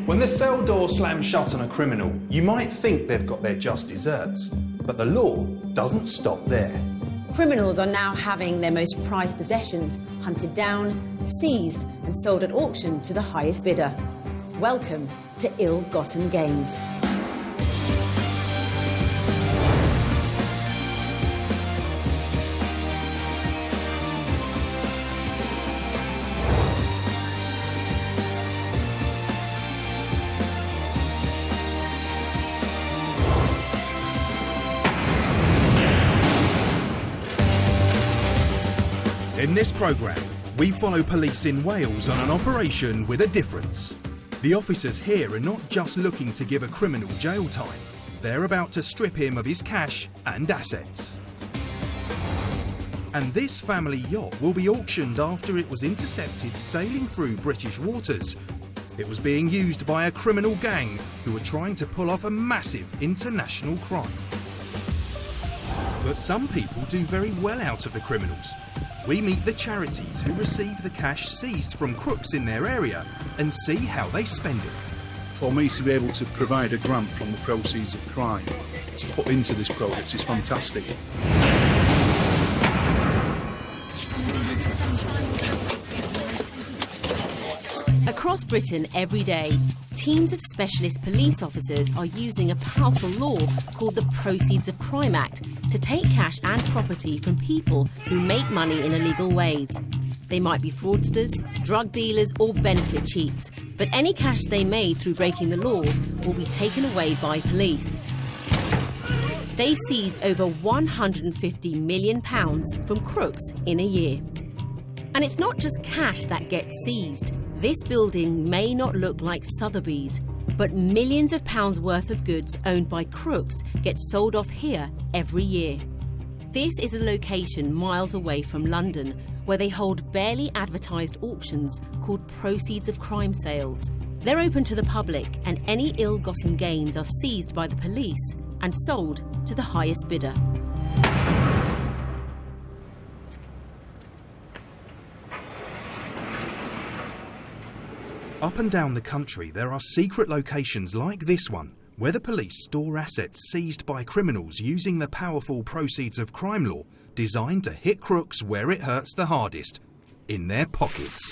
When the cell door slams shut on a criminal, you might think they've got their just desserts. But the law doesn't stop there. Criminals are now having their most prized possessions hunted down, seized and sold at auction to the highest bidder. Welcome to ill-gotten gains. In this programme, we follow police in Wales on an operation with a difference. The officers here are not just looking to give a criminal jail time, they're about to strip him of his cash and assets. And this family yacht will be auctioned after it was intercepted sailing through British waters. It was being used by a criminal gang who were trying to pull off a massive international crime. But some people do very well out of the criminals. We meet the charities who receive the cash seized from crooks in their area and see how they spend it. For me to be able to provide a grant from the proceeds of crime to put into this project is fantastic. Across Britain every day, teams of specialist police officers are using a powerful law called the Proceeds of Crime Act to take cash and property from people who make money in illegal ways. They might be fraudsters, drug dealers or benefit cheats, but any cash they made through breaking the law will be taken away by police. They've seized over £150 million from crooks in a year. And it's not just cash that gets seized. This building may not look like Sotheby's, but millions of pounds worth of goods owned by crooks get sold off here every year. This is a location miles away from London, where they hold barely advertised auctions called Proceeds of Crime sales. They're open to the public, and any ill-gotten gains are seized by the police and sold to the highest bidder. Up and down the country, there are secret locations like this one, where the police store assets seized by criminals using the powerful Proceeds of Crime law designed to hit crooks where it hurts the hardest, in their pockets.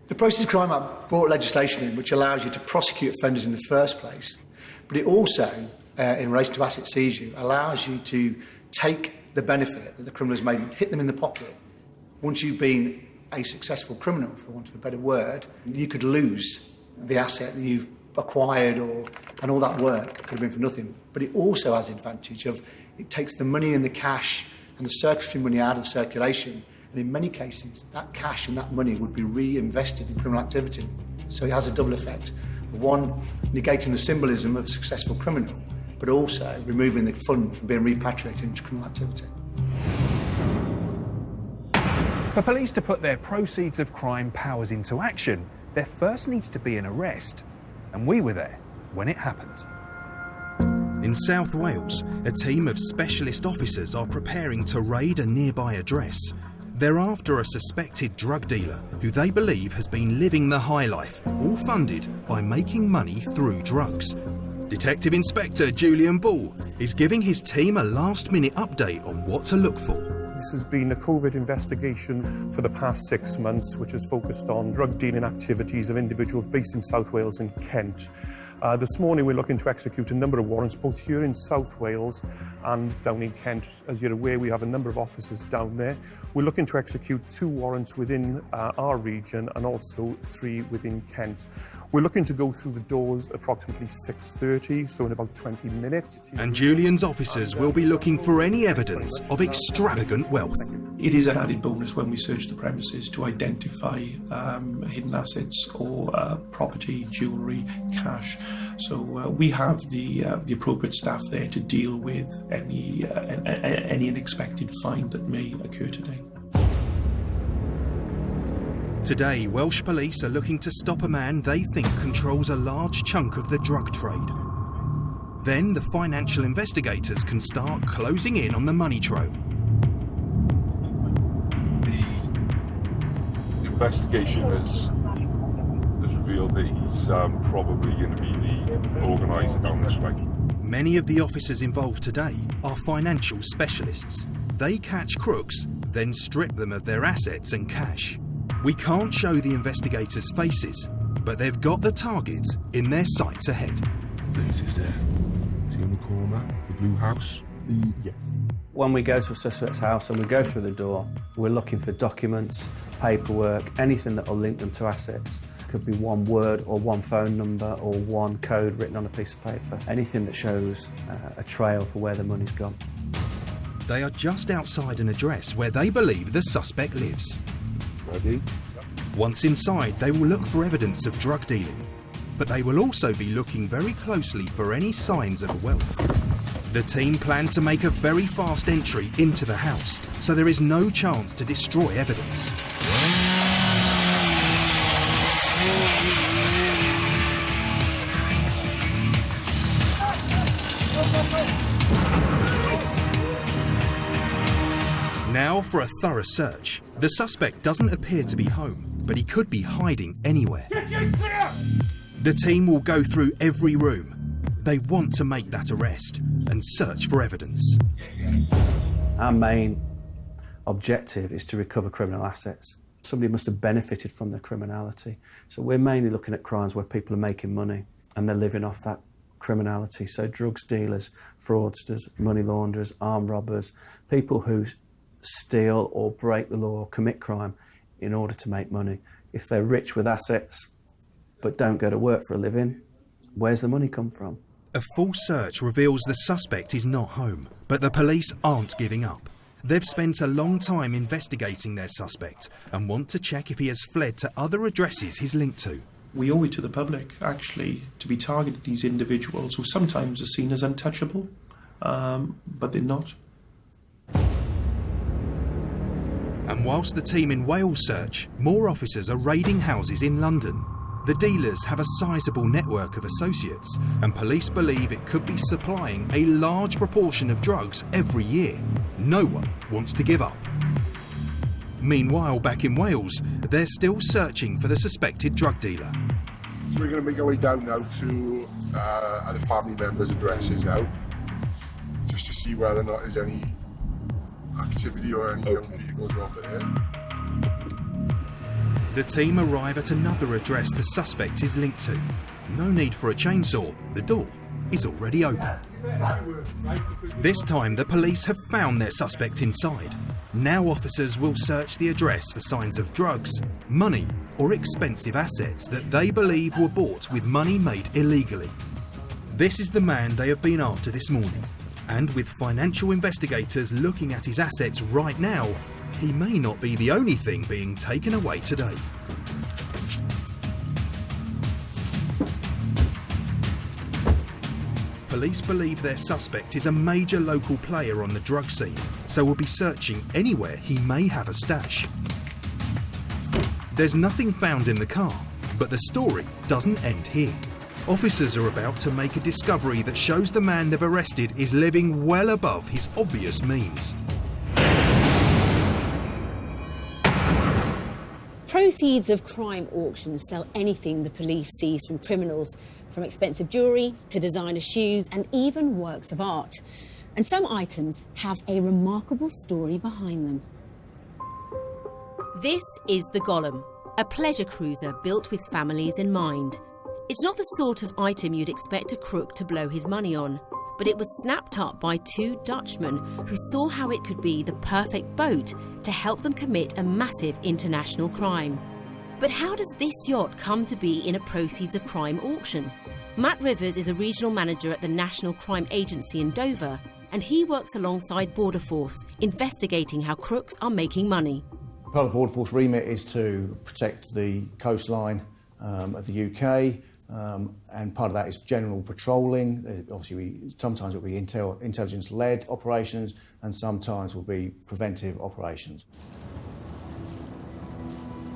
The Proceeds of Crime Act brought legislation in which allows you to prosecute offenders in the first place, but it also, in relation to asset seizure, allows you to take the benefit that the criminal has made and hit them in the pocket. Once you've been a successful criminal, for want of a better word, you could lose the asset that you've acquired, and all that work could have been for nothing. But it also has the advantage of it takes the money and the cash and the circuitry money out of circulation, and in many cases that cash and that money would be reinvested in criminal activity. So it has a double effect of one, negating the symbolism of a successful criminal, but also removing the fund from being repatriated into criminal activity. For police to put their Proceeds of Crime powers into action, there first needs to be an arrest. And we were there when it happened. In South Wales, a team of specialist officers are preparing to raid a nearby address. They're after a suspected drug dealer who they believe has been living the high life, all funded by making money through drugs. Detective Inspector Julian Ball is giving his team a last-minute update on what to look for. This has been a Covert investigation for the past 6 months, which has focused on drug dealing activities of individuals based in South Wales and Kent. This morning we're looking to execute a number of warrants both here in South Wales and down in Kent. As you're aware, we have a number of officers down there. We're looking to execute 2 warrants within our region and also 3 within Kent. We're looking to go through the doors approximately 6:30, so in about 20 minutes. And Julian's officers will be looking for any evidence of extravagant wealth. It is an added bonus when we search the premises to identify hidden assets or property, jewellery, cash. So we have the appropriate staff there to deal with any unexpected find that may occur today. Today, Welsh police are looking to stop a man they think controls a large chunk of the drug trade. Then the financial investigators can start closing in on the money trail. The investigation has revealed that he's probably going to be the organiser down this way. Many of the officers involved today are financial specialists. They catch crooks, then strip them of their assets and cash. We can't show the investigators' faces, but they've got the target in their sights ahead. Dennis is there. Is he on the corner? The blue house? Yes. When we go to a suspect's house and we go through the door, we're looking for documents, paperwork, anything that will link them to assets. Could be one word or one phone number or one code written on a piece of paper. Anything that shows a trail for where the money's gone. They are just outside an address where they believe the suspect lives. Ready? Once inside, they will look for evidence of drug dealing, but they will also be looking very closely for any signs of wealth. The team plan to make a very fast entry into the house, so there is no chance to destroy evidence. Now for a thorough search. The suspect doesn't appear to be home, but he could be hiding anywhere. The team will go through every room. They want to make that arrest and search for evidence. Our main objective is to recover criminal assets. Somebody must have benefited from their criminality. So we're mainly looking at crimes where people are making money and they're living off that criminality. So drugs dealers, fraudsters, money launderers, armed robbers, people who steal or break the law or commit crime in order to make money. If they're rich with assets but don't go to work for a living, where's the money come from? A full search reveals the suspect is not home, but the police aren't giving up. They've spent a long time investigating their suspect and want to check if he has fled to other addresses he's linked to. We owe it to the public, actually, to be targeting these individuals who sometimes are seen as untouchable, but they're not. And whilst the team in Wales search, more officers are raiding houses in London. The dealers have a sizable network of associates, and police believe it could be supplying a large proportion of drugs every year. No one wants to give up. Meanwhile, back in Wales, they're still searching for the suspected drug dealer. So we're going to make our way down now to other family members' addresses now, just to see whether or not there's any activity or any young vehicles over here. The team arrive at another address the suspect is linked to. No need for a chainsaw, the door is already open. This time the police have found their suspect inside. Now officers will search the address for signs of drugs, money or expensive assets that they believe were bought with money made illegally. This is the man they have been after this morning, and with financial investigators looking at his assets right now, he may not be the only thing being taken away today. Police believe their suspect is a major local player on the drug scene, so will be searching anywhere he may have a stash. There's nothing found in the car, but the story doesn't end here. Officers are about to make a discovery that shows the man they've arrested is living well above his obvious means. Proceeds of crime auctions sell anything the police seize from criminals, from expensive jewellery to designer shoes and even works of art. And some items have a remarkable story behind them. This is the Golem, a pleasure cruiser built with families in mind. It's not the sort of item you'd expect a crook to blow his money on, but it was snapped up by two Dutchmen who saw how it could be the perfect boat to help them commit a massive international crime. But how does this yacht come to be in a proceeds of crime auction? Matt Rivers is a regional manager at the National Crime Agency in Dover, and he works alongside Border Force, investigating how crooks are making money. Part of the Border Force remit is to protect the coastline of the UK, and part of that is general patrolling. Obviously, sometimes it will be intelligence-led operations, and sometimes will be preventive operations.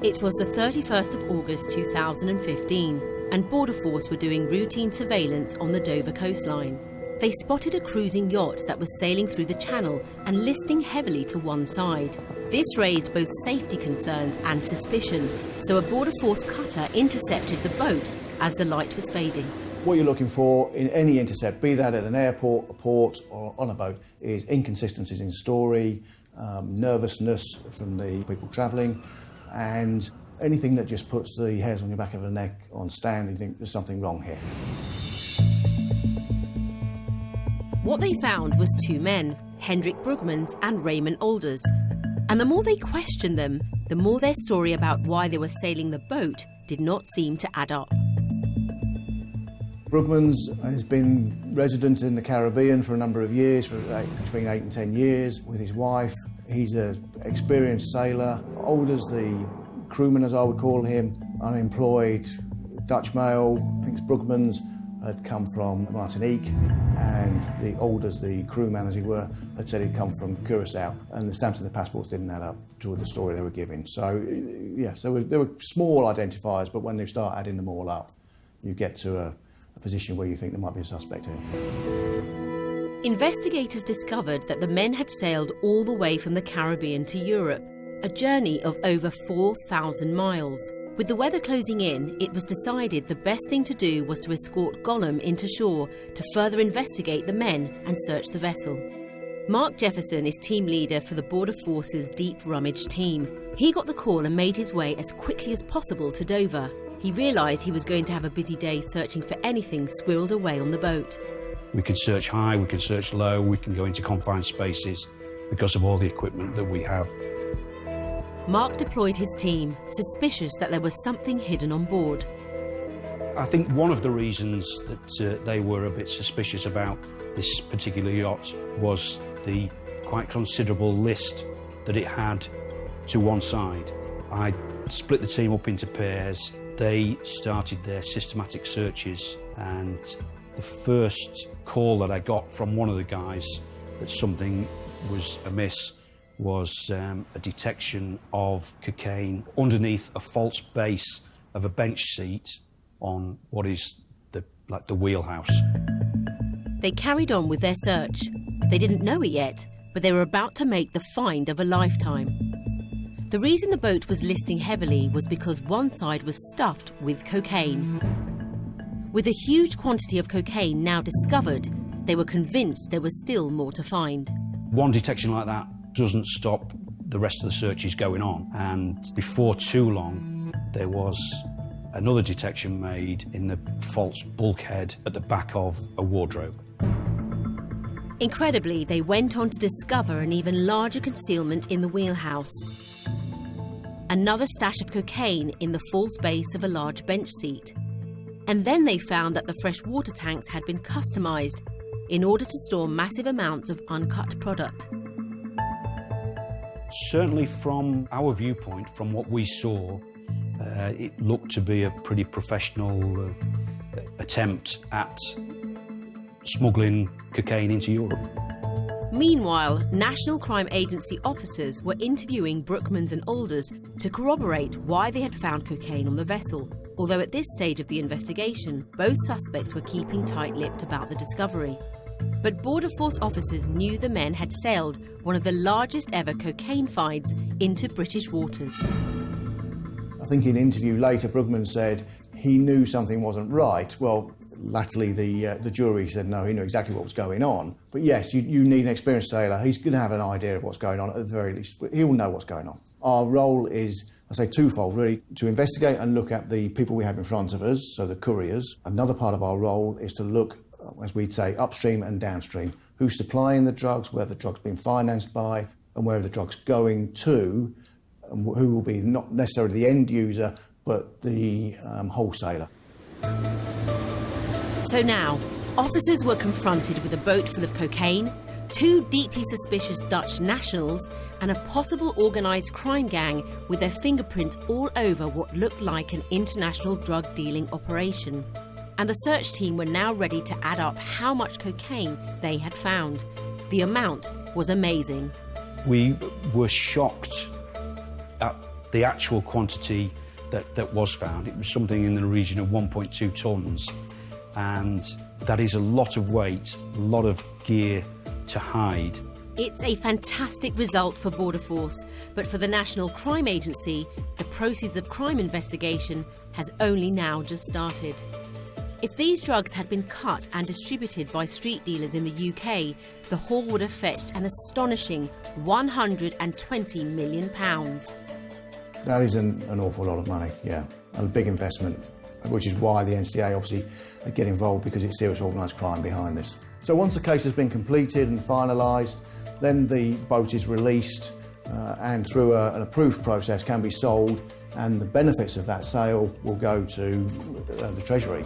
It was the 31st of August 2015, and Border Force were doing routine surveillance on the Dover coastline. They spotted a cruising yacht that was sailing through the channel and listing heavily to one side. This raised both safety concerns and suspicion, so a Border Force cutter intercepted the boat as the light was fading. What you're looking for in any intercept, be that at an airport, a port or on a boat, is inconsistencies in story, nervousness from the people travelling, and anything that just puts the hairs on your back of the neck on stand, you think there's something wrong here. What they found was two men, Hendrik Brugmans and Raymond Alders. And the more they questioned them, the more their story about why they were sailing the boat did not seem to add up. Brugmans has been resident in the Caribbean for a number of years, for between 8 and 10 years, with his wife. He's an experienced sailor. Alders, the crewman as I would call him, unemployed, Dutch male. I think it's Brugmans had come from Martinique, and the Alders, the crewman as he were, had said he'd come from Curacao, and the stamps in the passports didn't add up to the story they were giving. So, yeah, so there were small identifiers, but when you start adding them all up, you get to a position where you think there might be a suspect here. Investigators discovered that the men had sailed all the way from the Caribbean to Europe, a journey of over 4,000 miles. With the weather closing in, it was decided the best thing to do was to escort Gollum into shore to further investigate the men and search the vessel. Mark Jefferson is team leader for the Border Force's Deep Rummage team. He got the call and made his way as quickly as possible to Dover. He realised he was going to have a busy day searching for anything squirreled away on the boat. We could search high, we could search low, we can go into confined spaces because of all the equipment that we have. Mark deployed his team, suspicious that there was something hidden on board. I think one of the reasons that they were a bit suspicious about this particular yacht was the quite considerable list that it had to one side. I split the team up into pairs. They started their systematic searches, and the first call that I got from one of the guys that something was amiss was a detection of cocaine underneath a false base of a bench seat on what is like the wheelhouse. They carried on with their search. They didn't know it yet, but they were about to make the find of a lifetime. The reason the boat was listing heavily was because one side was stuffed with cocaine. With a huge quantity of cocaine now discovered, they were convinced there was still more to find. One detection like that doesn't stop the rest of the searches going on, and before too long there was another detection made in the false bulkhead at the back of a wardrobe. Incredibly, they went on to discover an even larger concealment in the wheelhouse. Another stash of cocaine in the false base of a large bench seat. And then they found that the fresh water tanks had been customised in order to store massive amounts of uncut product. Certainly from our viewpoint, from what we saw, it looked to be a pretty professional attempt at smuggling cocaine into Europe. Meanwhile, National Crime Agency officers were interviewing Brugmans and Alders to corroborate why they had found cocaine on the vessel. Although at this stage of the investigation, both suspects were keeping tight-lipped about the discovery. But Border Force officers knew the men had sailed one of the largest ever cocaine finds into British waters. I think in an interview later, Brugman said he knew something wasn't right. Well, latterly the jury said no, he knew exactly what was going on. But yes, you need an experienced sailor. He's going to have an idea of what's going on at the very least. He will know what's going on. Our role is, I say, twofold really: to investigate and look at the people we have in front of us, so the couriers. Another part of our role is to look, as we'd say, upstream and downstream. Who's supplying the drugs, where the drugs being financed by, and where the drugs going to, and who will be not necessarily the end user, but the wholesaler. So now, officers were confronted with a boat full of cocaine, two deeply suspicious Dutch nationals, and a possible organised crime gang with their fingerprints all over what looked like an international drug dealing operation. And the search team were now ready to add up how much cocaine they had found. The amount was amazing. We were shocked at the actual quantity that was found. It was something in the region of 1.2 tonnes, and that is a lot of weight, a lot of gear to hide It's a fantastic result for Border Force, but for the National Crime Agency, the proceeds of crime investigation has only now just started. If these drugs had been cut and distributed by street dealers in the UK, the haul would have fetched an astonishing £120 million. That is an awful lot of money, yeah, and a big investment, which is why the NCA obviously get involved, because it's serious organised crime behind this. So once the case has been completed and finalised, then the boat is released and through an approved process can be sold, and the benefits of that sale will go to the Treasury.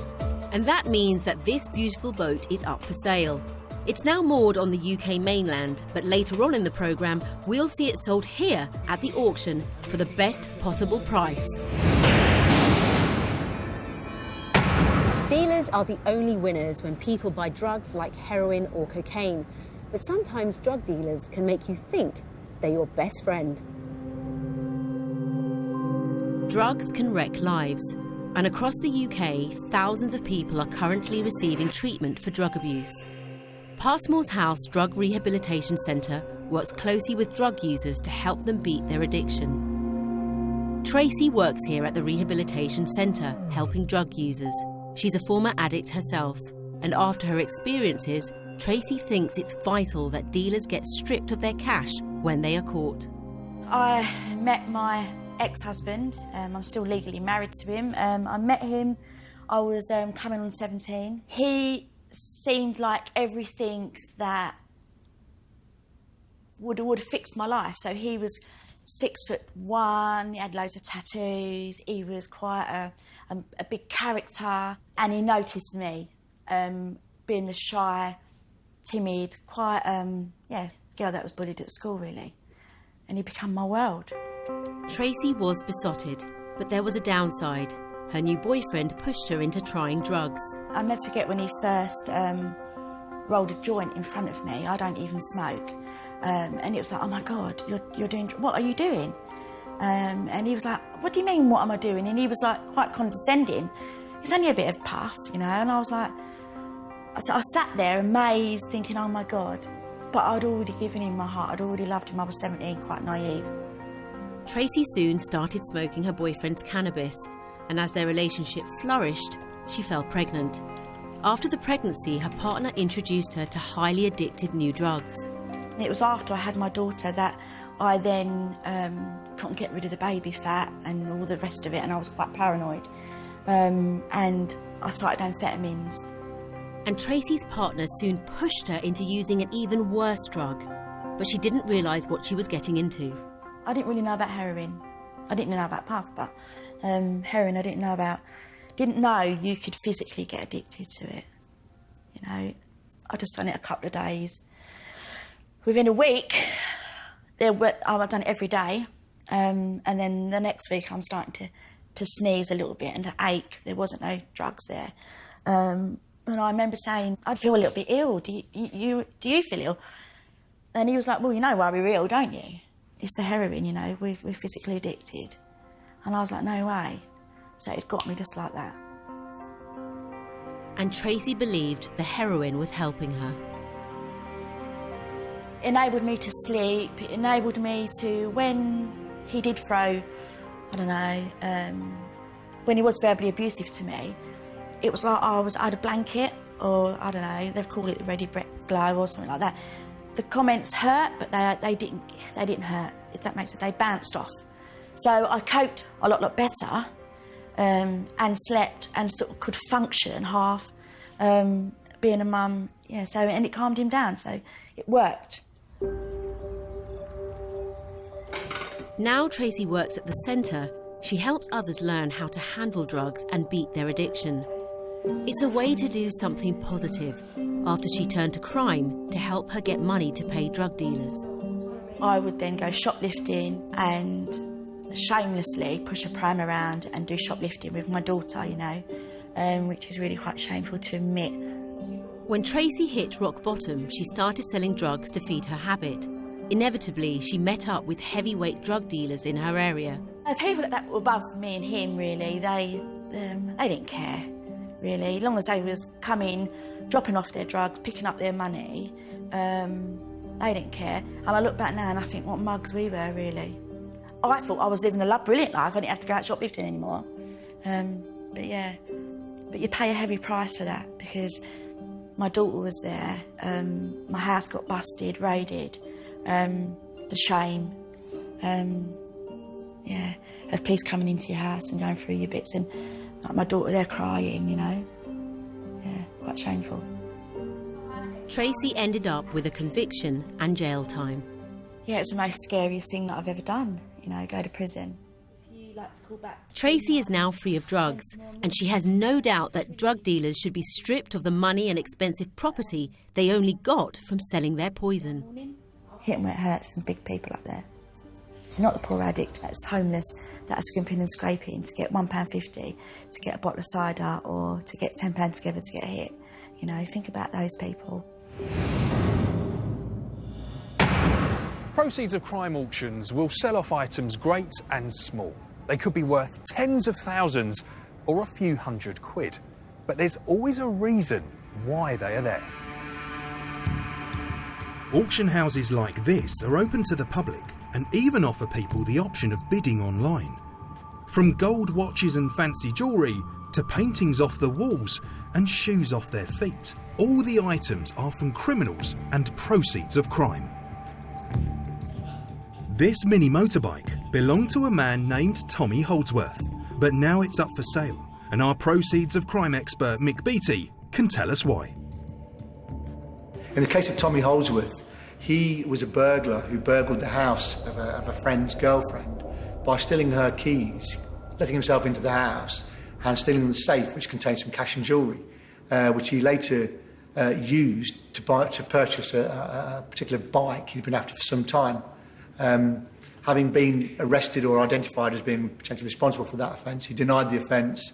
And that means that this beautiful boat is up for sale. It's now moored on the UK mainland, but later on in the programme, we'll see it sold here at the auction for the best possible price. Dealers are the only winners when people buy drugs like heroin or cocaine. But sometimes drug dealers can make you think they're your best friend. Drugs can wreck lives. And across the UK, thousands of people are currently receiving treatment for drug abuse. Passmore's House Drug Rehabilitation Centre works closely with drug users to help them beat their addiction. Tracy works here at the rehabilitation centre, helping drug users. She's a former addict herself, and after her experiences, Tracy thinks it's vital that dealers get stripped of their cash when they are caught. I met my ex-husband. I'm still legally married to him. I met him, I was coming on 17. He seemed like everything that would have fixed my life. So he was 6'1", he had loads of tattoos, he was quite a big character, and he noticed me, being the shy, timid, quite, girl that was bullied at school, really. And he became my world. Tracy was besotted, but there was a downside. Her new boyfriend pushed her into trying drugs. I'll never forget when he first rolled a joint in front of me. I don't even smoke. And it was like, oh my God, you're doing, what are you doing? And he was like, what do you mean, what am I doing? And he was like quite condescending. It's only a bit of puff, you know, and I was like, so I sat there amazed thinking, oh my God. But I'd already given him my heart, I'd already loved him, I was 17, quite naive. Tracy soon started smoking her boyfriend's cannabis, and as their relationship flourished, she fell pregnant. After the pregnancy, her partner introduced her to highly addictive new drugs. And it was after I had my daughter that I then couldn't get rid of the baby fat and all the rest of it, and I was quite paranoid. And I started amphetamines. And Tracy's partner soon pushed her into using an even worse drug, but she didn't realise what she was getting into. I didn't really know about heroin. I didn't know about puff, but heroin I didn't know about. Didn't know you could physically get addicted to it. You know, I just done it a couple of days. Within a week, I've done it every day, and then the next week I'm starting to sneeze a little bit and to ache. There wasn't no drugs there. And I remember saying, I'd feel a little bit ill. Do you feel ill? And he was like, well, you know why we're ill, don't you? It's the heroin, you know, we're physically addicted. And I was like, no way. So it got me just like that. And Tracy believed the heroin was helping her. It enabled me to sleep, it enabled me to, when he did throw, I don't know, when he was verbally abusive to me, it was like I had a blanket, or I don't know, they've called it ready glow or something like that. The comments hurt, but they didn't hurt, if that makes sense. They bounced off. So I coped a lot better, and slept and sort of could function half, being a mum, yeah. So, and it calmed him down, so it worked. Now Tracy works at the centre. She helps others learn how to handle drugs and beat their addiction. It's a way to do something positive after she turned to crime to help her get money to pay drug dealers. I would then go shoplifting and shamelessly push a pram around and do shoplifting with my daughter, you know, which is really quite shameful to admit. When Tracy hit rock bottom, she started selling drugs to feed her habit. Inevitably, she met up with heavyweight drug dealers in her area. The people that were above me and him, really, they didn't care, really. As long as they was coming, dropping off their drugs, picking up their money, They didn't care. And I look back now and I think what mugs we were, really. I thought I was living a brilliant life. I didn't have to go out shoplifting anymore. But yeah, but you pay a heavy price for that because my daughter was there. My house got busted, raided. The shame, yeah, of police coming into your house and going through your bits, and like, my daughter there crying, you know. Yeah, quite shameful. Tracy ended up with a conviction and jail time. Yeah, it was the most scariest thing that I've ever done, you know, go to prison. Tracy is now free of drugs, and she has no doubt that drug dealers should be stripped of the money and expensive property they only got from selling their poison. Hit them where it hurts, and big people up there. Not the poor addict that's homeless, that are scrimping and scraping to get £1.50 to get a bottle of cider or to get £10 together to get a hit. You know, think about those people. Proceeds of crime auctions will sell off items great and small. They could be worth tens of thousands or a few £100. But there's always a reason why they are there. Auction houses like this are open to the public and even offer people the option of bidding online. From gold watches and fancy jewellery to paintings off the walls and shoes off their feet, all the items are from criminals and proceeds of crime. This mini motorbike belonged to a man named Tommy Holdsworth, but now it's up for sale, and our proceeds of crime expert MICK BEATTIE can tell us why. In the case of Tommy Holdsworth, he was a burglar who burgled the house of a friend's girlfriend by stealing her keys, letting himself into the house and stealing the safe, which contained some cash and jewellery, which he later used to purchase a particular bike he'd been after for some time. Having been arrested or identified as being potentially responsible for that offence, he denied the offence.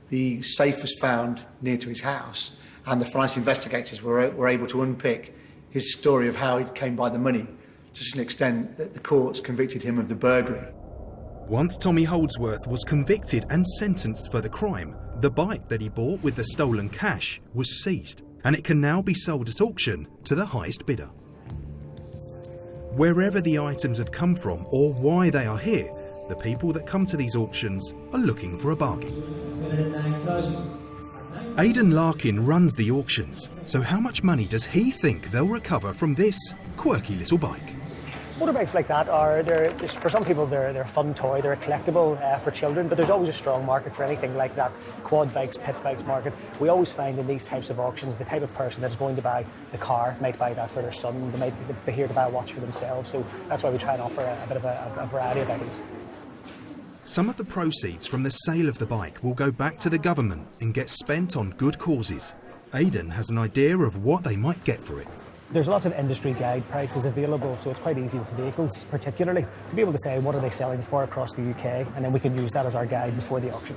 The safe was found near to his house, and the forensic investigators were able to unpick his story of how he came by the money, to such an extent that the courts convicted him of the burglary. Once Tommy Holdsworth was convicted and sentenced for the crime, the bike that he bought with the stolen cash was seized, and it can now be sold at auction to the highest bidder. Wherever the items have come from or why they are here, the people that come to these auctions are looking for a bargain. AIDAN Larkin runs the auctions, so how much money does he think they'll recover from this quirky little bike? Motorbikes like that for some people, they're a fun toy, they're a collectible for children, but there's always a strong market for anything like that. Quad bikes, pit bikes market. We always find in these types of auctions, the type of person that's going to buy the car might buy that for their son, they might be here to buy a watch for themselves, so that's why we try and offer a bit of a variety of items. Some of the proceeds from the sale of the bike will go back to the government and get spent on good causes. AIDAN has an idea of what they might get for it. There's lots of industry guide prices available, so it's quite easy with vehicles particularly to be able to say what are they selling for across the UK, and then we can use that as our guide before the auction.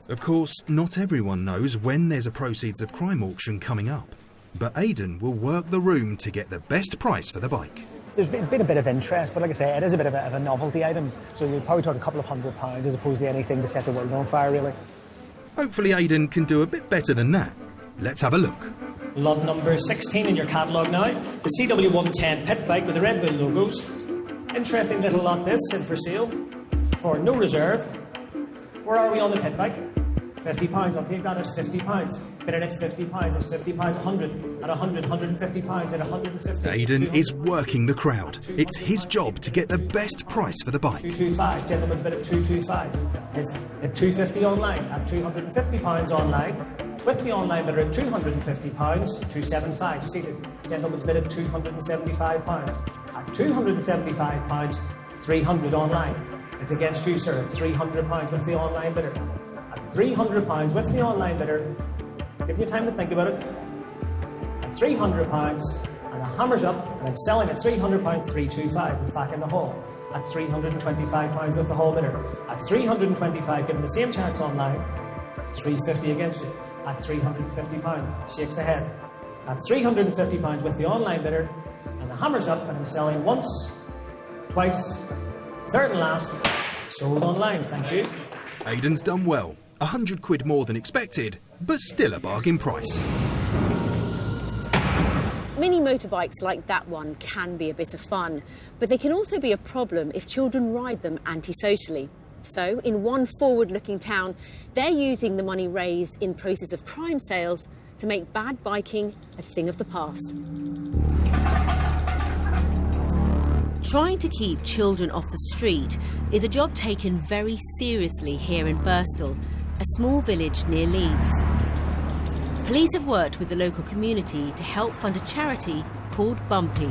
Of course, not everyone knows when there's a proceeds of crime auction coming up, but AIDAN will work the room to get the best price for the bike. There's been a bit of interest, but like I say, it is a bit of a novelty item, so you'll probably talk a couple of £100 as opposed to anything to set the world on fire, really. Hopefully AIDAN can do a bit better than that. Let's have a look. Lot number 16 in your catalogue now. The CW110 pit bike with the Red Bull logos. Interesting little lot this, in for sale. For no reserve. Where are we on the pit bike? £50, I'll take that as £50. Bid it at £50, it's £50, 100, at 100, £150, at 150. AIDAN is working the crowd. It's his job to get the best price for the bike. 225, gentlemen's bid at 225. It's at 250 online, at £250 online. With the online bidder at £250, 275 seated. Gentlemen's bid at £275. At £275, 300 online. It's against you, sir, at £300 with the online bidder. At £300 with the online bidder, give you time to think about it. At £300, and the hammer's up, and I'm selling at £300, 325. It's back in the hall. At £325 with the hall bidder. At £325, given the same chance online, 350 against you. At £350, shakes the head. At £350 with the online bidder, and the hammer's up, and I'm selling once, twice, third and last, sold online, thank you. AIDAN's done well. £100 more than expected, but still a bargain price. Mini motorbikes like that one can be a bit of fun, but they can also be a problem if children ride them antisocially. So, in one forward-looking town, they're using the money raised in proceeds of crime sales to make bad biking a thing of the past. Trying to keep children off the street is a job taken very seriously here in Birstall, a small village near Leeds. Police have worked with the local community to help fund a charity called Bumpy.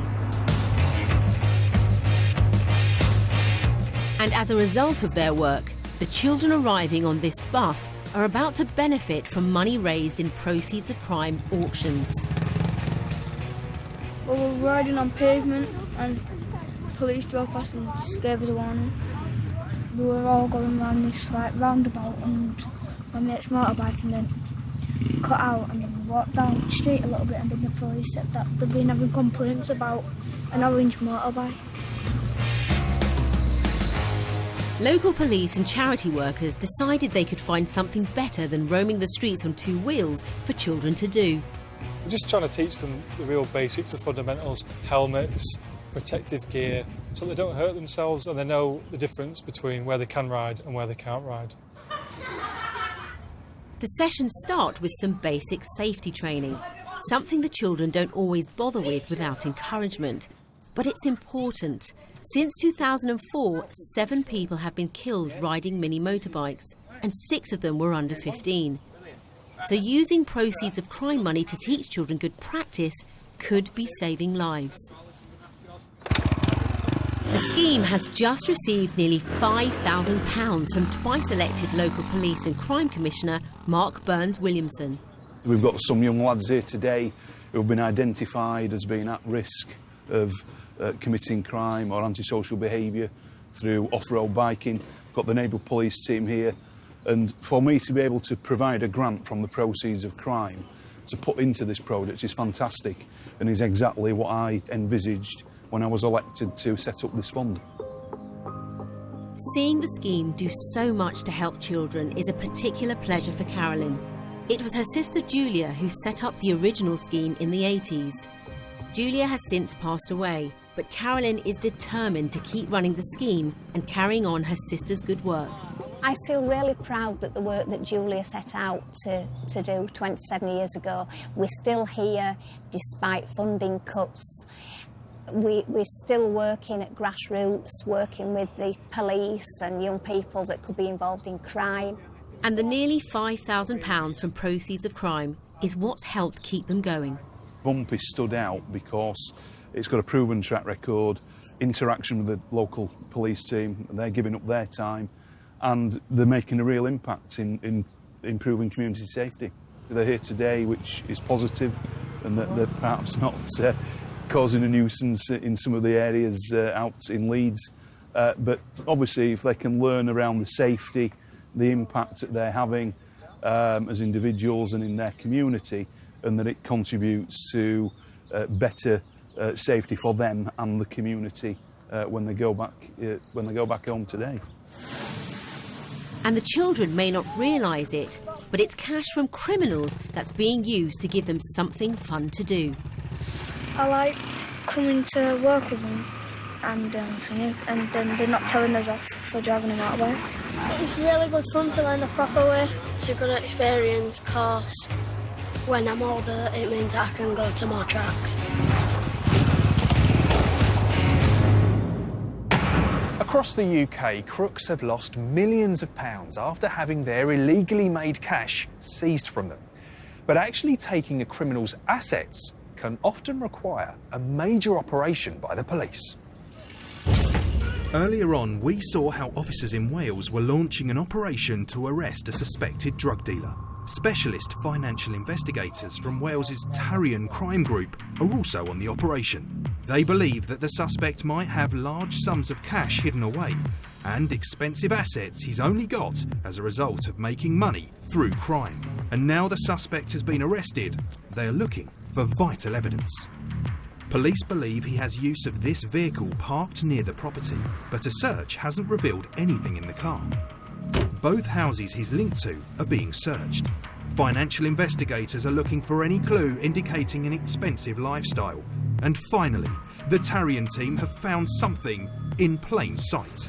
And as a result of their work, the children arriving on this bus are about to benefit from money raised in proceeds of crime auctions. Well, we're riding on pavement and police drove past and gave us a warning. We were all going round this roundabout and my mate's motorbike, and then cut out and then walked down the street a little bit, and then the police said that they've been having complaints about an orange motorbike. Local police and charity workers decided they could find something better than roaming the streets on two wheels for children to do. We're just trying to teach them the real basics, the fundamentals, helmets, protective gear, so they don't hurt themselves and they know the difference between where they can ride and where they can't ride. The sessions start with some basic safety training, something the children don't always bother with without encouragement. But it's important. Since 2004, 7 people have been killed riding mini motorbikes, and 6 of them were under 15. So using proceeds of crime money to teach children good practice could be saving lives. The scheme has just received nearly £5,000 from twice-elected local police and crime commissioner Mark Burns-Williamson. We've got some young lads here today who have been identified as being at risk of committing crime or antisocial behaviour through off-road biking. Got the neighbourhood police team here, and for me to be able to provide a grant from the proceeds of crime to put into this project is fantastic, and is exactly what I envisaged when I was elected to set up this fund. Seeing the scheme do so much to help children is a particular pleasure for Carolyn. It was her sister Julia who set up the original scheme in the 80s. Julia has since passed away, but Carolyn is determined to keep running the scheme and carrying on her sister's good work. I feel really proud that the work that Julia set out to do 27 years ago, we're still here despite funding cuts. We're still working at grassroots, working with the police and young people that could be involved in crime. And the nearly £5,000 from proceeds of crime is what's helped keep them going. Bumpy stood out because it's got a proven track record, interaction with the local police team, and they're giving up their time, and they're making a real impact in improving community safety. They're here today, which is positive, and that they're perhaps not causing a nuisance in some of the areas out in Leeds. But obviously, if they can learn around the safety, the impact that they're having as individuals and in their community, and that it contributes to better safety for them and the community when they go back home today. And the children may not realise it, but it's cash from criminals that's being used to give them something fun to do. I like coming to work with them and then they're not telling us off for driving a motorbike. It's really good fun to learn the proper way. It's a good experience because when I'm older it means I can go to more tracks. Across the UK, crooks have lost millions of pounds after having their illegally made cash seized from them. But actually taking a criminal's assets can often require a major operation by the police. Earlier on, we saw how officers in Wales were launching an operation to arrest a suspected drug dealer. Specialist financial investigators from Wales's Tarion crime group are also on the operation. They believe that the suspect might have large sums of cash hidden away and expensive assets he's only got as a result of making money through crime. And now the suspect has been arrested, they are looking for vital evidence. Police believe he has use of this vehicle parked near the property, but a search hasn't revealed anything in the car. Both houses he's linked to are being searched. Financial investigators are looking for any clue indicating an expensive lifestyle. And finally, the Tarian team have found something in plain sight.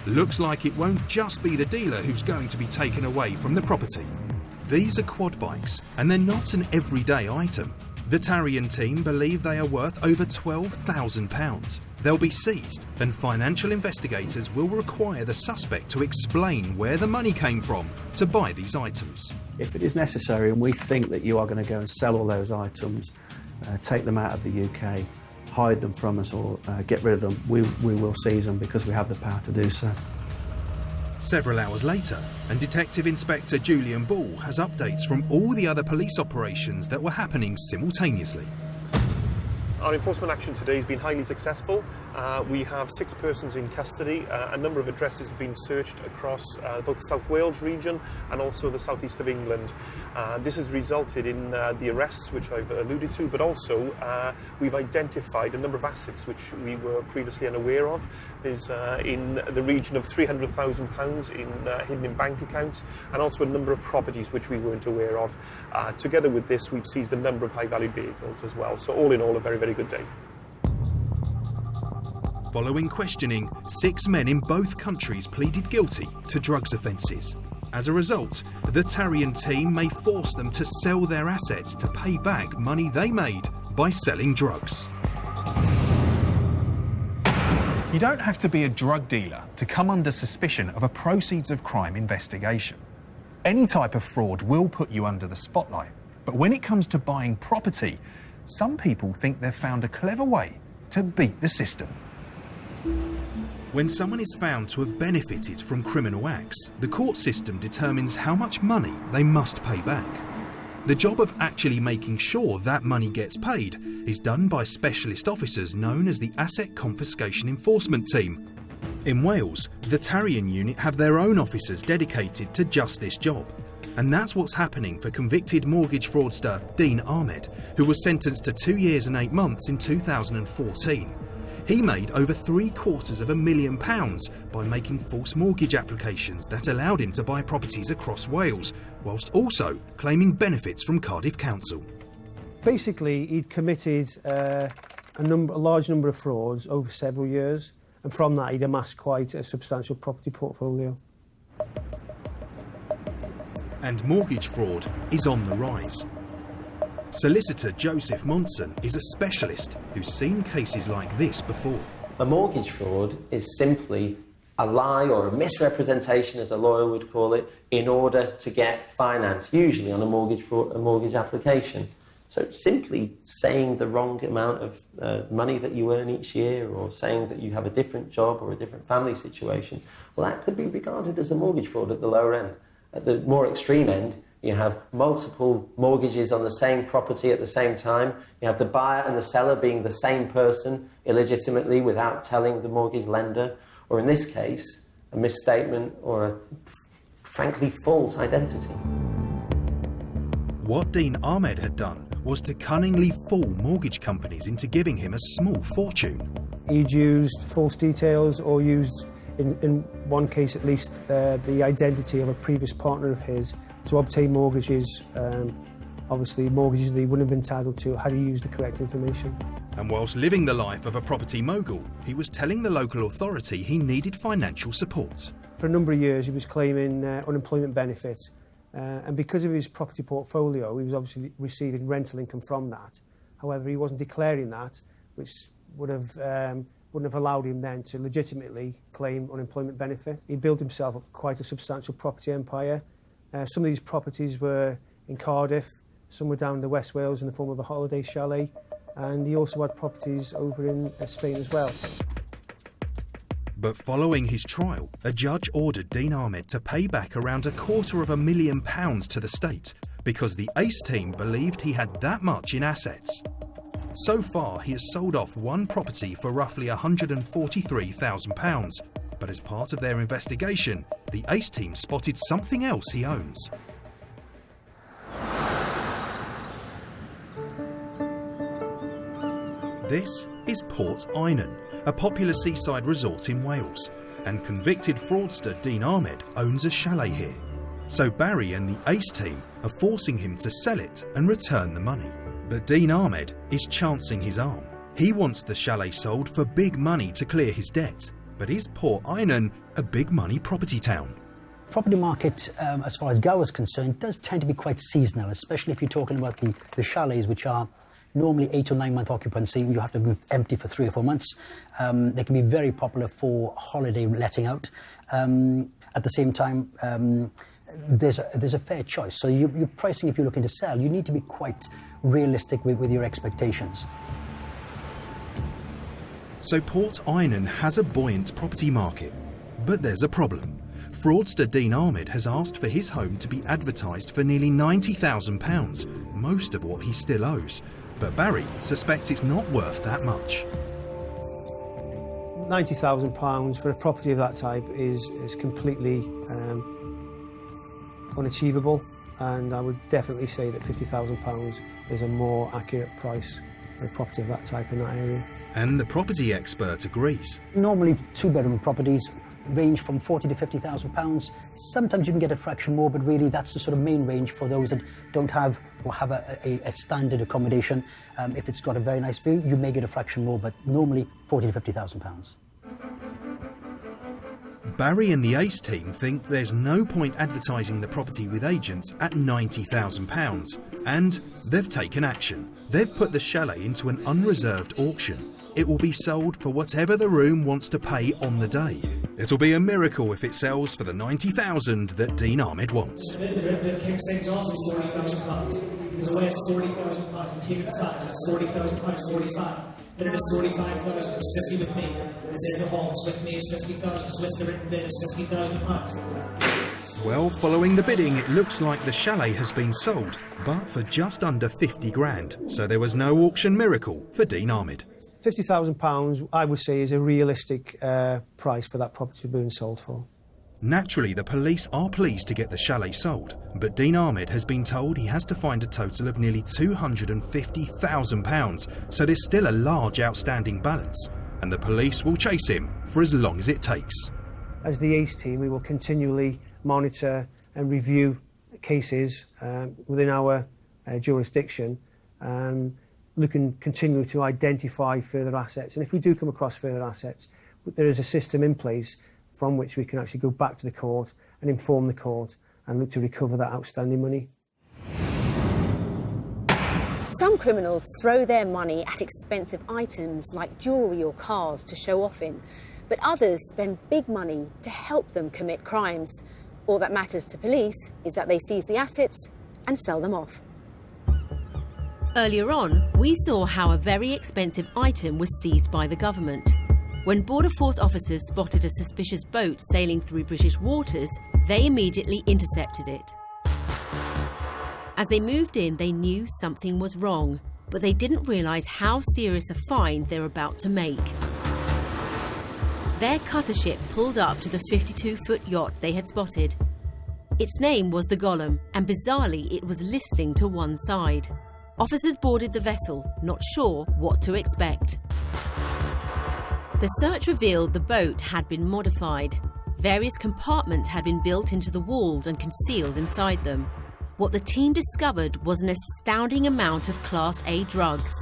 Looks like it won't just be the dealer who's going to be taken away from the property. These are quad bikes, and they're not an everyday item. The Tarian team believe they are worth over £12,000. They'll be seized, and financial investigators will require the suspect to explain where the money came from to buy these items. If it is necessary and we think that you are going to go and sell all those items, take them out of the UK, hide them from us or get rid of them, we will seize them because we have the power to do so. Several hours later, and Detective Inspector Julian Ball has updates from all the other police operations that were happening simultaneously. Our enforcement action today has been highly successful. We have 6 persons in custody. A number of addresses have been searched across both the South Wales region and also the southeast of England. This has resulted in the arrests, which I've alluded to, but also we've identified a number of assets which we were previously unaware of. There's in the region of £300,000 hidden in bank accounts, and also a number of properties which we weren't aware of. Together with this, we've seized a number of high-valued vehicles as well. So all in all, a very, very good day. Following questioning, 6 men in both countries pleaded guilty to drugs offences. As a result, the Tarian team may force them to sell their assets to pay back money they made by selling drugs. You don't have to be a drug dealer to come under suspicion of a proceeds of crime investigation. Any type of fraud will put you under the spotlight. But when it comes to buying property, some people think they've found a clever way to beat the system. When someone is found to have benefited from criminal acts, the court system determines how much money they must pay back. The job of actually making sure that money gets paid is done by specialist officers known as the Asset Confiscation Enforcement Team. In Wales, the Tarian unit have their own officers dedicated to just this job. And that's what's happening for convicted mortgage fraudster Dean Ahmed, who was sentenced to 2 years and 8 months in 2014. He made over £750,000 by making false mortgage applications that allowed him to buy properties across Wales, whilst also claiming benefits from Cardiff Council. Basically, he'd committed a large number of frauds over several years, and from that he'd amassed quite a substantial property portfolio. And mortgage fraud is on the rise. Solicitor Joseph Monson is a specialist who's seen cases like this before. A mortgage fraud is simply a lie or a misrepresentation, as a lawyer would call it, in order to get finance, usually on a mortgage application. So simply saying the wrong amount of money that you earn each year, or saying that you have a different job or a different family situation, well, that could be regarded as a mortgage fraud at the lower end. At the more extreme end, you have multiple mortgages on the same property at the same time. You have the buyer and the seller being the same person illegitimately without telling the mortgage lender, or in this case, a misstatement or a frankly false identity. What Dean Ahmed had done was to cunningly fool mortgage companies into giving him a small fortune. He'd used false details, or used, in one case at least, the identity of a previous partner of his to obtain mortgages, obviously mortgages that he wouldn't have been entitled to had he used the correct information. And whilst living the life of a property mogul, he was telling the local authority he needed financial support. For a number of years he was claiming unemployment benefits, and because of his property portfolio he was obviously receiving rental income from that. However, he wasn't declaring that, which wouldn't have allowed him then to legitimately claim unemployment benefit. He built himself up quite a substantial property empire. Some of these properties were in Cardiff, some were down in the West Wales in the form of a holiday chalet, and he also had properties over in Spain as well. But following his trial, a judge ordered Dean Ahmed to pay back around £250,000 to the state because the ACE team believed he had that much in assets. So far, he has sold off one property for roughly £143,000. But as part of their investigation, the ACE team spotted something else he owns. This is Port Einan, a popular seaside resort in Wales, and convicted fraudster Dean Ahmed owns a chalet here. So Barrie and the ACE team are forcing him to sell it and return the money. But Dean Ahmed is chancing his arm. He wants the chalet sold for big money to clear his debt. But is Port Einan a big money property town? Property market, as far as Gower is concerned, does tend to be quite seasonal, especially if you're talking about the chalets, which are normally 8 or 9 month occupancy. You have to be empty for 3 or 4 months. They can be very popular for holiday letting out. At the same time, there's a fair choice. So you're pricing, if you're looking to sell, you need to be quite realistic with your expectations. So Port Einan has a buoyant property market, but there's a problem. Fraudster Dean Ahmed has asked for his home to be advertised for nearly £90,000, most of what he still owes. But Barrie suspects it's not worth that much. £90,000 for a property of that type is completely unachievable, and I would definitely say that £50,000 is a more accurate price for a property of that type in that area. And the property expert agrees. Normally 2-bedroom properties range from £40,000 to £50,000. Sometimes you can get a fraction more, but really that's the sort of main range for those that don't have or have a standard accommodation. If it's got a very nice view, you may get a fraction more, but normally £40,000 to £50,000. Barrie and the ACE team think there's no point advertising the property with agents at £90,000, and they've taken action. They've put the chalet into an unreserved auction. It will be sold for whatever the room wants to pay on the day. It'll be a miracle if it sells for the £90,000 that Dean Ahmed wants. The kicks things off is £40,000. There's a way of £40,000 and take it to 5, so £40,000, 45. Then it is 45,000, it's 50 with me. It's in the hall, it's with me, it's 50,000. It's with the written bid, it's £50,000. Well, following the bidding, it looks like the chalet has been sold, but for just under 50 grand. So there was no auction miracle for Dean Ahmed. £50,000, I would say, is a realistic price for that property being sold for. Naturally, the police are pleased to get the chalet sold, but Dean Ahmed has been told he has to find a total of nearly £250,000, so there's still a large outstanding balance, and the police will chase him for as long as it takes. As the ACE team, we will continually monitor and review cases within our jurisdiction, looking continually to identify further assets. And if we do come across further assets, there is a system in place from which we can actually go back to the court and inform the court and look to recover that outstanding money. Some criminals throw their money at expensive items like jewellery or cars to show off in, but others spend big money to help them commit crimes. All that matters to police is that they seize the assets and sell them off. Earlier on, we saw how a very expensive item was seized by the government. When Border Force officers spotted a suspicious boat sailing through British waters, they immediately intercepted it. As they moved in, they knew something was wrong, but they didn't realise how serious a find they're about to make. Their cutter ship pulled up to the 52-foot yacht they had spotted. Its name was the Golem, and bizarrely it was listing to one side. Officers boarded the vessel, not sure what to expect. The search revealed the boat had been modified. Various compartments had been built into the walls and concealed inside them. What the team discovered was an astounding amount of Class A drugs.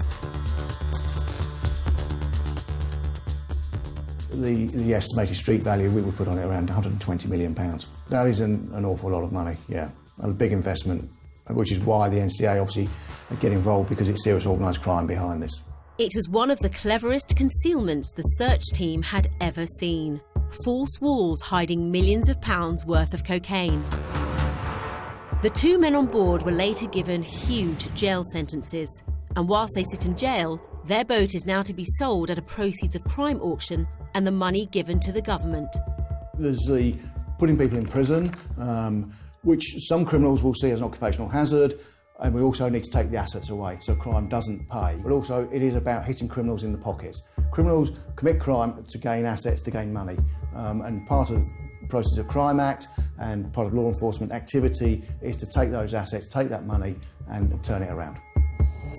The estimated street value we would put on it around £120 million. That is an awful lot of money, yeah. A big investment, which is why the NCA obviously get involved, because it's serious organised crime behind this. It was one of the cleverest concealments the search team had ever seen. False walls hiding millions of pounds worth of cocaine. The 2 men on board were later given huge jail sentences, and whilst they sit in jail, their boat is now to be sold at a proceeds of crime auction and the money given to the government. There's the putting people in prison, which some criminals will see as an occupational hazard, and we also need to take the assets away so crime doesn't pay. But also it is about hitting criminals in the pockets. Criminals commit crime to gain assets, to gain money, and part of the Proceeds of Crime Act and part of law enforcement activity is to take those assets, take that money and turn it around.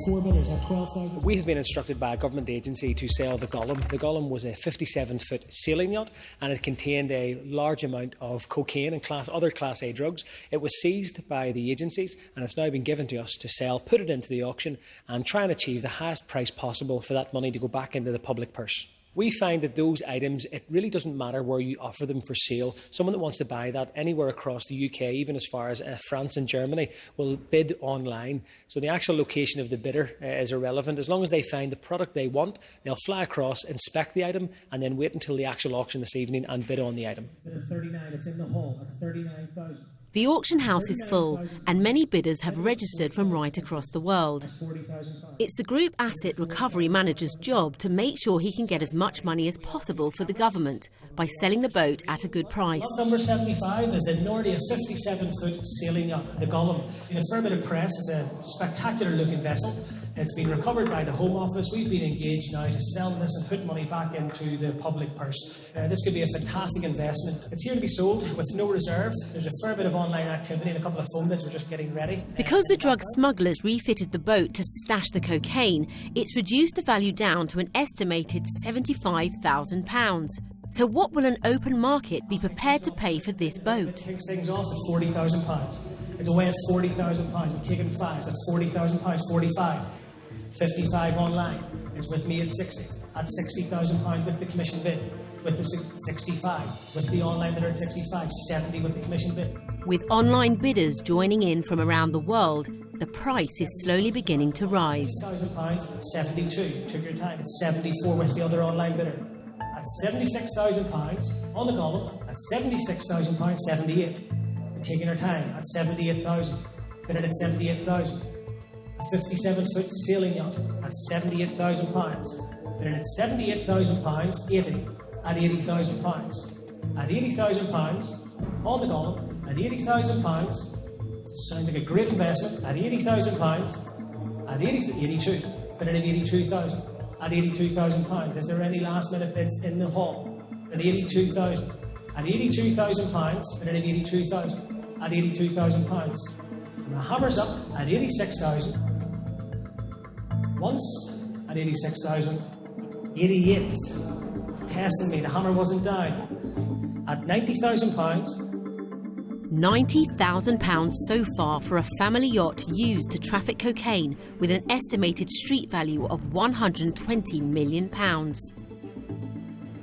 4 bidders at 12,000. We have been instructed by a government agency to sell the Gollum. The Gollum was a 57-foot sailing yacht, and it contained a large amount of cocaine and other Class A drugs. It was seized by the agencies, and it's now been given to us to sell, put it into the auction, and try and achieve the highest price possible for that money to go back into the public purse. We find that those items, it really doesn't matter where you offer them for sale. Someone that wants to buy that anywhere across the UK, even as far as France and Germany, will bid online. So the actual location of the bidder is irrelevant. As long as they find the product they want, they'll fly across, inspect the item, and then wait until the actual auction this evening and bid on the item. Bid of 39, it's in the hall at 39,000. The auction house is full, and many bidders have registered from right across the world. It's the Group Asset Recovery Manager's job to make sure he can get as much money as possible for the government by selling the boat at a good price. Lot number 75 is the Nordia 57-foot sailing yacht, the Gollum. In a fair bit of press, it's a spectacular-looking vessel. It's been recovered by the Home Office. We've been engaged now to sell this and put money back into the public purse. This could be a fantastic investment. It's here to be sold with no reserve. There's a fair bit of online activity and a couple of phone bids. We're just getting ready. Because the drug smugglers refitted the boat to stash the cocaine, it's reduced the value down to an estimated £75,000. So what will an open market be prepared to pay for this boat? It takes things off at £40,000. It's away at £40,000. We've taken fives at £40,000, 45. 55 online. It's with me at 60. At £60,000 with the commission bid. With the 65. With the online bidder at 65. 70 with the commission bid. With online bidders joining in from around the world, the price is slowly beginning to rise. £60,000, 72. Took your time. It's 74 with the other online bidder. At £76,000 on the Gollum. At £76,000, 78. Taking our time at 78,000. Bid at 78,000. A 57-foot sailing yacht at £78,000. Bid at £78,000, 80 at £80,000. At £80,000 on the Gollum. At £80,000. Sounds like a great investment. At £80,000. At 82. Bid at 82,000. At £82,000. Is there any last-minute bids in the hall? At 82,000. At £82,000. Bid at 82,000. At £82,000. And the hammer's up at 86,000. Once at 86,000. 88. Testing me, the hammer wasn't down. At £90,000. £90,000 so far for a family yacht used to traffic cocaine with an estimated street value of £120 million. And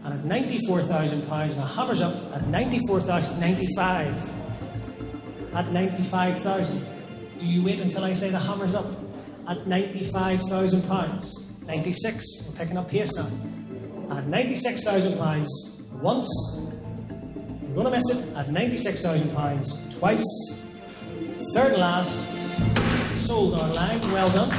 at £94,000, the hammer's up at 94,095. At 95,000. Do you wait until I say the hammer's up? At £95,000. 96. We're picking up pace now. At £96,000 once. I'm going to miss it. At £96,000 twice. Third and last. Sold online. Well done.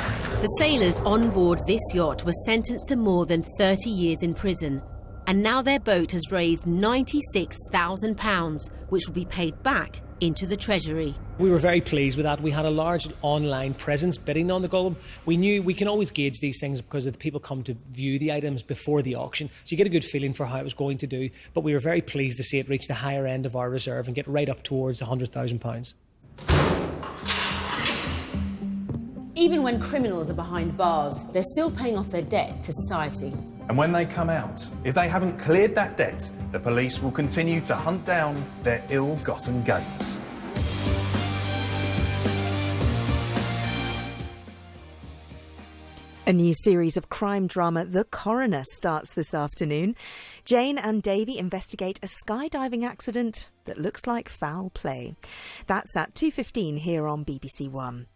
The sailors on board this yacht were sentenced to more than 30 years in prison. And now their boat has raised £96,000, which will be paid back into the Treasury. We were very pleased with that. We had a large online presence bidding on the Gollum. We knew we can always gauge these things because the people come to view the items before the auction, so you get a good feeling for how it was going to do. But we were very pleased to see it reach the higher end of our reserve and get right up towards £100,000. Even when criminals are behind bars, they're still paying off their debt to society. And when they come out, if they haven't cleared that debt, the police will continue to hunt down their ill-gotten gains. A new series of crime drama, The Coroner, starts this afternoon. Jane and Davy investigate a skydiving accident that looks like foul play. That's at 2:15 here on BBC One.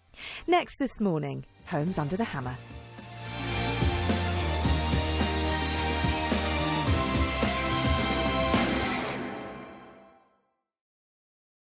Next this morning, Homes Under the Hammer.